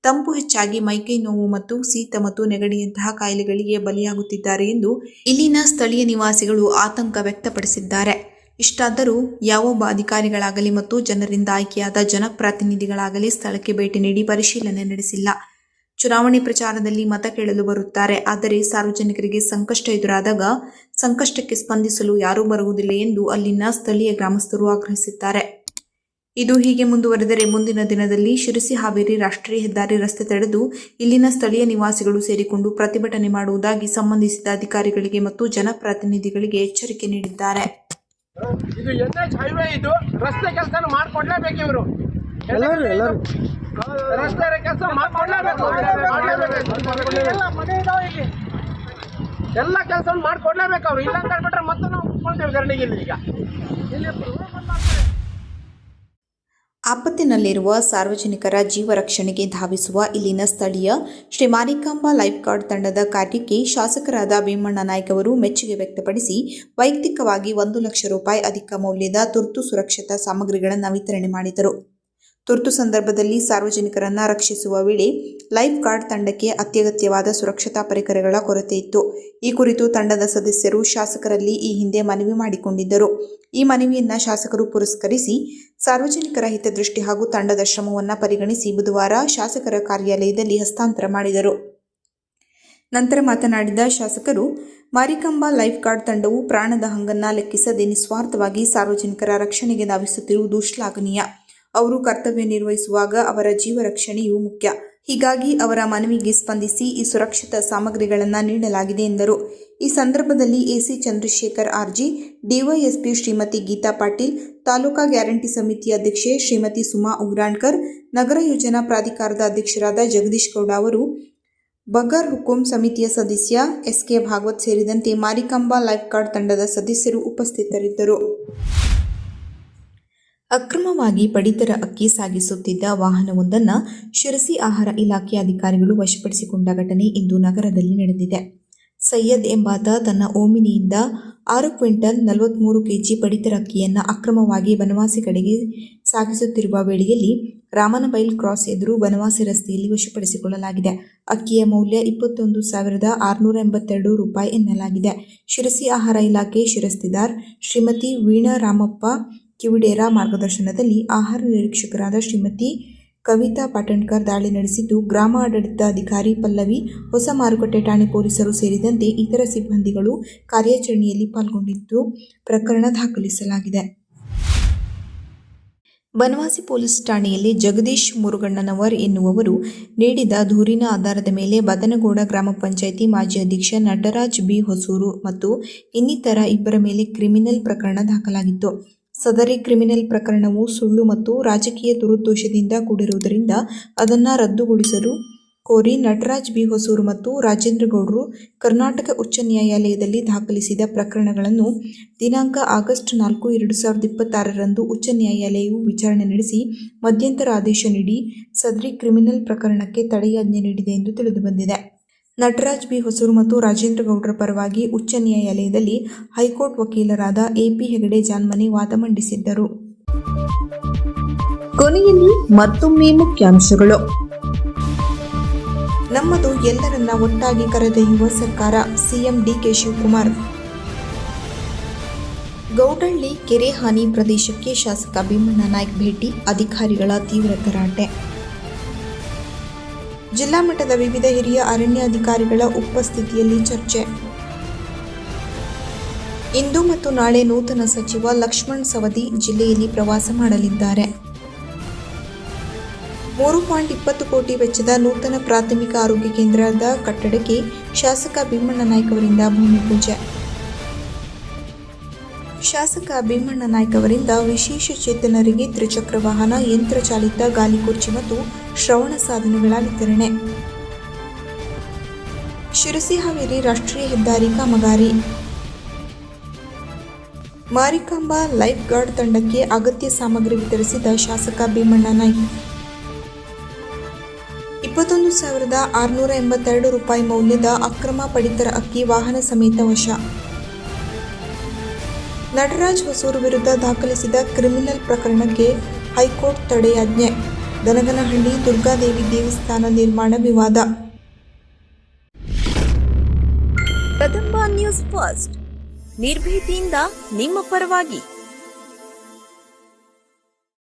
[SPEAKER 1] ತಂಪು ಹೆಚ್ಚಾಗಿ ಮೈಕೈ ನೋವು ಮತ್ತು ಶೀತ ಮತ್ತು ನೆಗಡಿಯಂತಹ ಕಾಯಿಲೆಗಳಿಗೆ ಬಲಿಯಾಗುತ್ತಿದ್ದಾರೆ ಎಂದು ಇಲ್ಲಿನ ಸ್ಥಳೀಯ ನಿವಾಸಿಗಳು ಆತಂಕ ವ್ಯಕ್ತಪಡಿಸಿದ್ದಾರೆ. ಇಷ್ಟಾದರೂ ಯಾವೊಬ್ಬ ಅಧಿಕಾರಿಗಳಾಗಲಿ ಮತ್ತು ಜನರಿಂದ ಆಯ್ಕೆಯಾದ ಜನಪ್ರತಿನಿಧಿಗಳಾಗಲಿ ಸ್ಥಳಕ್ಕೆ ಭೇಟಿ ನೀಡಿ ಪರಿಶೀಲನೆ ನಡೆಸಿಲ್ಲ. ಚುನಾವಣೆ ಪ್ರಚಾರದಲ್ಲಿ ಮತ ಕೇಳಲು ಬರುತ್ತಾರೆ, ಆದರೆ ಸಾರ್ವಜನಿಕರಿಗೆ ಸಂಕಷ್ಟ ಎದುರಾದಾಗ ಸಂಕಷ್ಟಕ್ಕೆ ಸ್ಪಂದಿಸಲು ಯಾರೂ ಬರುವುದಿಲ್ಲ ಎಂದು ಅಲ್ಲಿನ ಸ್ಥಳೀಯ ಗ್ರಾಮಸ್ಥರು ಆಗ್ರಹಿಸಿದ್ದಾರೆ. ಇದು ಹೀಗೆ ಮುಂದುವರೆದರೆ ಮುಂದಿನ ದಿನದಲ್ಲಿ ಶಿರಸಿ ಹಾವೇರಿ ರಾಷ್ಟ್ರೀಯ ಹೆದ್ದಾರಿ ರಸ್ತೆ ತಡೆದು ಇಲ್ಲಿನ ಸ್ಥಳೀಯ ನಿವಾಸಿಗಳು ಸೇರಿಕೊಂಡು ಪ್ರತಿಭಟನೆ ಮಾಡುವುದಾಗಿ ಸಂಬಂಧಿಸಿದ ಅಧಿಕಾರಿಗಳಿಗೆ ಮತ್ತು ಜನಪ್ರತಿನಿಧಿಗಳಿಗೆ ಎಚ್ಚರಿಕೆ ನೀಡಿದ್ದಾರೆ.
[SPEAKER 5] ಇದು NH ಹೈವೇ, ಇದು ರಸ್ತೆ ಕೆಲಸ ಮಾಡ್ಕೊಡ್ಲೇಬೇಕು. ಇವರು ರಸ್ತೆ ಕೆಲಸ ಮಾಡ್ಕೊಡ್ಲೇಬೇಕು. ಎಲ್ಲ ಕೆಲಸ ಮಾಡ್ಕೊಡ್ಲೇಬೇಕು ಅವ್ರು. ಇಲ್ಲ ಅಂತ ಹೇಳ್ಬಿಟ್ರೆ ಮತ್ತೆ ನಾವು ಕುತ್ಕೊಳ್ತೇವೆ ಧರಣಿಗೆ. ಈಗ
[SPEAKER 1] ಆಪತ್ತಿನಲ್ಲಿರುವ ಸಾರ್ವಜನಿಕರ ಜೀವ ರಕ್ಷಣೆಗೆ ಧಾವಿಸುವ ಇಲ್ಲಿನ ಸ್ಥಳೀಯ ಶ್ರೀ ಮಾರಿಕಾಂಬಾ ಲೈಫ್ ಗಾರ್ಡ್ ತಂಡದ ಕಾರ್ಯಕ್ಕೆ ಶಾಸಕರಾದ ಭೀಮಣ್ಣ ನಾಯ್ಕ ಅವರು ಮೆಚ್ಚುಗೆ ವ್ಯಕ್ತಪಡಿಸಿ ವೈಯಕ್ತಿಕವಾಗಿ 1 ಲಕ್ಷ ರೂಪಾಯಿ ಅಧಿಕ ಮೌಲ್ಯದ ತುರ್ತು ಸುರಕ್ಷತಾ ಸಾಮಗ್ರಿಗಳನ್ನು ವಿತರಣೆ ಮಾಡಿದರು. ತುರ್ತು ಸಂದರ್ಭದಲ್ಲಿ ಸಾರ್ವಜನಿಕರನ್ನ ರಕ್ಷಿಸುವ ವೇಳೆ ಲೈಫ್ ಗಾರ್ಡ್ ತಂಡಕ್ಕೆ ಅತ್ಯಗತ್ಯವಾದ ಸುರಕ್ಷತಾ ಪರಿಕರಗಳ ಕೊರತೆ ಇತ್ತು. ಈ ಕುರಿತು ತಂಡದ ಸದಸ್ಯರು ಶಾಸಕರಲ್ಲಿ ಈ ಹಿಂದೆ ಮನವಿ ಮಾಡಿಕೊಂಡಿದ್ದರು. ಈ ಮನವಿಯನ್ನ ಶಾಸಕರು ಪುರಸ್ಕರಿಸಿ ಸಾರ್ವಜನಿಕರ ಹಿತದೃಷ್ಟಿ ಹಾಗೂ ತಂಡದ ಶ್ರಮವನ್ನು ಪರಿಗಣಿಸಿ ಬುಧವಾರ ಶಾಸಕರ ಕಾರ್ಯಾಲಯದಲ್ಲಿ ಹಸ್ತಾಂತರ ಮಾಡಿದರು. ನಂತರ ಮಾತನಾಡಿದ ಶಾಸಕರು, ಮಾರಿಕಾಂಬಾ ಲೈಫ್ ಗಾರ್ಡ್ ತಂಡವು ಪ್ರಾಣದ ಹಂಗನ್ನ ಲೆಕ್ಕಿಸದೆ ನಿಸ್ವಾರ್ಥವಾಗಿ ಸಾರ್ವಜನಿಕರ ರಕ್ಷಣೆಗೆ ಧಾವಿಸುತ್ತಿರುವುದು ಶ್ಲಾಘನೀಯ. ಅವರು ಕರ್ತವ್ಯ ನಿರ್ವಹಿಸುವಾಗ ಅವರ ಜೀವ ರಕ್ಷಣೆಯೂ ಮುಖ್ಯ. ಹೀಗಾಗಿ ಅವರ ಮನವಿಗೆ ಸ್ಪಂದಿಸಿ ಈ ಸುರಕ್ಷತಾ ಸಾಮಗ್ರಿಗಳನ್ನು ನೀಡಲಾಗಿದೆ ಎಂದರು. ಈ ಸಂದರ್ಭದಲ್ಲಿ ಎಸಿ ಚಂದ್ರಶೇಖರ್ ಆರ್ಜಿ, ಡಿವೈಎಸ್ಪಿ ಶ್ರೀಮತಿ ಗೀತಾ ಪಾಟೀಲ್, ತಾಲೂಕಾ ಗ್ಯಾರಂಟಿ ಸಮಿತಿ ಅಧ್ಯಕ್ಷೆ ಶ್ರೀಮತಿ ಸುಮಾ ಉಗ್ರಾಣ್ಕರ್, ನಗರ ಯೋಜನಾ ಪ್ರಾಧಿಕಾರದ ಅಧ್ಯಕ್ಷರಾದ ಜಗದೀಶ್ ಗೌಡ ಅವರು, ಬಗರ್ ಹುಕುಂ ಸಮಿತಿಯ ಸದಸ್ಯ ಎಸ್ಕೆ ಭಾಗವತ್ ಸೇರಿದಂತೆ ಮಾರಿಕಾಂಬಾ ಲೈಫ್ ಗಾರ್ಡ್ ತಂಡದ ಸದಸ್ಯರು ಉಪಸ್ಥಿತರಿದ್ದರು. ಅಕ್ರಮವಾಗಿ ಪಡಿತರ ಅಕ್ಕಿ ಸಾಗಿಸುತ್ತಿದ್ದ ವಾಹನವೊಂದನ್ನು ಶಿರಸಿ ಆಹಾರ ಇಲಾಖೆ ಅಧಿಕಾರಿಗಳು ವಶಪಡಿಸಿಕೊಂಡ ಘಟನೆ ಇಂದು ನಗರದಲ್ಲಿ ನಡೆದಿದೆ. ಸೈಯದ್ ಎಂಬಾತ ತನ್ನ ಓಮಿನಿಯಿಂದ 6 ಕ್ವಿಂಟಲ್ 43 ಕೆಜಿ ಪಡಿತರ ಅಕ್ಕಿಯನ್ನು ಅಕ್ರಮವಾಗಿ ಬನವಾಸಿ ಕಡೆಗೆ ಸಾಗಿಸುತ್ತಿರುವ ವೇಳೆಯಲ್ಲಿ ರಾಮನಬೈಲ್ ಕ್ರಾಸ್ ಎದುರು ಬನವಾಸಿ ರಸ್ತೆಯಲ್ಲಿ ವಶಪಡಿಸಿಕೊಳ್ಳಲಾಗಿದೆ. ಅಕ್ಕಿಯ ಮೌಲ್ಯ 21,682 ರೂಪಾಯಿ ಎನ್ನಲಾಗಿದೆ. ಶಿರಸಿ ಆಹಾರ ಇಲಾಖೆ ಶಿರಸ್ತಿದಾರ್ ಶ್ರೀಮತಿ ವೀಣಾ ರಾಮಪ್ಪ ಕಿವಿಡೇರ ಮಾರ್ಗದರ್ಶನದಲ್ಲಿ ಆಹಾರ ನಿರೀಕ್ಷಕರಾದ ಶ್ರೀಮತಿ ಕವಿತಾ ಪಾಟಣ್ಕರ್ ದಾಳಿ ನಡೆಸಿದ್ದು, ಗ್ರಾಮ ಆಡಳಿತ ಅಧಿಕಾರಿ ಪಲ್ಲವಿ, ಹೊಸ ಮಾರುಕಟ್ಟೆ ಠಾಣೆ ಪೊಲೀಸರು ಸೇರಿದಂತೆ ಇತರ ಸಿಬ್ಬಂದಿಗಳು ಕಾರ್ಯಾಚರಣೆಯಲ್ಲಿ ಪಾಲ್ಗೊಂಡಿದ್ದು ಪ್ರಕರಣ ದಾಖಲಿಸಲಾಗಿದೆ. ಬನವಾಸಿ ಪೊಲೀಸ್ ಠಾಣೆಯಲ್ಲಿ ಜಗದೀಶ್ ಮುರುಗಣ್ಣನವರ್ ಎನ್ನುವವರು ನೀಡಿದ ದೂರಿನ ಆಧಾರದ ಮೇಲೆ ಬದನಗೌಡ ಗ್ರಾಮ ಪಂಚಾಯಿತಿ ಮಾಜಿ ಅಧ್ಯಕ್ಷ ನಟರಾಜ್ ಬಿ ಹೊಸೂರು ಮತ್ತು ಇನ್ನಿತರ ಇಬ್ಬರ ಮೇಲೆ ಕ್ರಿಮಿನಲ್ ಪ್ರಕರಣ ದಾಖಲಾಗಿತ್ತು. ಸದರಿ ಕ್ರಿಮಿನಲ್ ಪ್ರಕರಣವು ಸುಳ್ಳು ಮತ್ತು ರಾಜಕೀಯ ದುರುದ್ದೇಶದಿಂದ ಕೂಡಿರುವುದರಿಂದ ಅದನ್ನು ರದ್ದುಗೊಳಿಸಲು ಕೋರಿ ನಟರಾಜ್ ಬಿ ಹೊಸೂರು ಮತ್ತು ರಾಜೇಂದ್ರ ಗೌಡರು ಕರ್ನಾಟಕ ಉಚ್ಚ ನ್ಯಾಯಾಲಯದಲ್ಲಿ ದಾಖಲಿಸಿದ ಪ್ರಕರಣಗಳನ್ನು ದಿನಾಂಕ ಆಗಸ್ಟ್ 4, 2026ರಂದು ಉಚ್ಚ ನ್ಯಾಯಾಲಯವು ವಿಚಾರಣೆ ನಡೆಸಿ ಮಧ್ಯಂತರ ಆದೇಶ ನೀಡಿ ಸದರಿ ಕ್ರಿಮಿನಲ್ ಪ್ರಕರಣಕ್ಕೆ ತಡೆಯಾಜ್ಞೆ ನೀಡಿದೆ ಎಂದು ತಿಳಿದುಬಂದಿದೆ. ನಟರಾಜ್ ಬಿ ಹೊಸೂರು ಮತ್ತು ರಾಜೇಂದ್ರ ಗೌಡರ ಪರವಾಗಿ ಉಚ್ಚ ನ್ಯಾಯಾಲಯದಲ್ಲಿ ಹೈಕೋರ್ಟ್ ವಕೀಲರಾದ ಎಪಿ ಹೆಗಡೆ ಜಾನ್ಮನಿ ವಾದ ಮಂಡಿಸಿದ್ದರು.
[SPEAKER 6] ಕೊನೆಯಲ್ಲಿ ಮತ್ತೊಮ್ಮೆ ಮುಖ್ಯಾಂಶಗಳು.
[SPEAKER 1] ನಮ್ಮದು ಎಲ್ಲರನ್ನ ಒಟ್ಟಾಗಿ ಕರೆದೊಯ್ಯುವ ಸರ್ಕಾರ, ಸಿಎಂ ಡಿಕೆ ಶಿವಕುಮಾರ್. ಗೌಡಹಳ್ಳಿ ಕೆರೆ ಹಾನಿ ಪ್ರದೇಶಕ್ಕೆ ಶಾಸಕ ಭೀಮಣ್ಣ ನಾಯ್ಕ ಭೇಟಿ, ಅಧಿಕಾರಿಗಳ ತೀವ್ರ ತರಾಟೆ. ಜಿಲ್ಲಾ ಮಟ್ಟದ ವಿವಿಧ ಹಿರಿಯ ಅರಣ್ಯಾಧಿಕಾರಿಗಳ ಉಪಸ್ಥಿತಿಯಲ್ಲಿ ಚರ್ಚೆ. ಇಂದು ಮತ್ತು ನಾಳೆ ನೂತನ ಸಚಿವ ಲಕ್ಷ್ಮಣ್ ಸವದಿ ಜಿಲ್ಲೆಯಲ್ಲಿ ಪ್ರವಾಸ ಮಾಡಲಿದ್ದಾರೆ. 3.20 ಕೋಟಿ ವೆಚ್ಚದ ನೂತನ ಪ್ರಾಥಮಿಕ ಆರೋಗ್ಯ ಕೇಂದ್ರದ ಕಟ್ಟಡಕ್ಕೆ ಶಾಸಕ ಭೀಮಣ್ಣ ನಾಯ್ಕ ಅವರಿಂದ ಭೂಮಿ ಪೂಜೆ. ಶಾಸಕ ಭೀಮಣ್ಣ ನಾಯ್ಕ ಅವರಿಂದ ವಿಶೇಷ ಚೇತನರಿಗೆ ತ್ರಿಚಕ್ರ ವಾಹನ, ಯಂತ್ರ ಚಾಲಿತ ಗಾಲಿ ಕುರ್ಚಿ ಮತ್ತು ಶ್ರವಣ ಸಾಧನಗಳ ವಿತರಣೆ. ಶಿರಸಿ ಹಾವೇರಿ ರಾಷ್ಟ್ರೀಯ ಹೆದ್ದಾರಿ ಕಾಮಗಾರಿ. ಮಾರಿಕಾಂಬಾ ಲೈಫ್ ಗಾರ್ಡ್ ತಂಡಕ್ಕೆ ಅಗತ್ಯ ಸಾಮಗ್ರಿ ವಿತರಿಸಿದ ಶಾಸಕ ಭೀಮಣ್ಣ ನಾಯ್ಕ. 21,682 ರೂಪಾಯಿ ಮೌಲ್ಯದ ಅಕ್ರಮ ಪಡಿತರ ಅಕ್ಕಿ ವಾಹನ ಸಮೇತ ವಶ. ನಟರಾಜ್ ಹೊಸೂರು ವಿರುದ್ಧ ದಾಖಲಿಸಿದ ಕ್ರಿಮಿನಲ್ ಪ್ರಕರಣಕ್ಕೆ ಹೈಕೋರ್ಟ್ ತಡೆಯಾಜ್ಞೆ. ದನಗನಹಳ್ಳಿ ದುರ್ಗಾದೇವಿ ದೇವಸ್ಥಾನ ನಿರ್ಮಾಣ ವಿವಾದ.
[SPEAKER 6] ಕದಂಬ ನ್ಯೂಸ್ ಫಸ್ಟ್, ನಿರ್ಭೀತಿಯಿಂದ ನಿಮ್ಮ ಪರವಾಗಿ.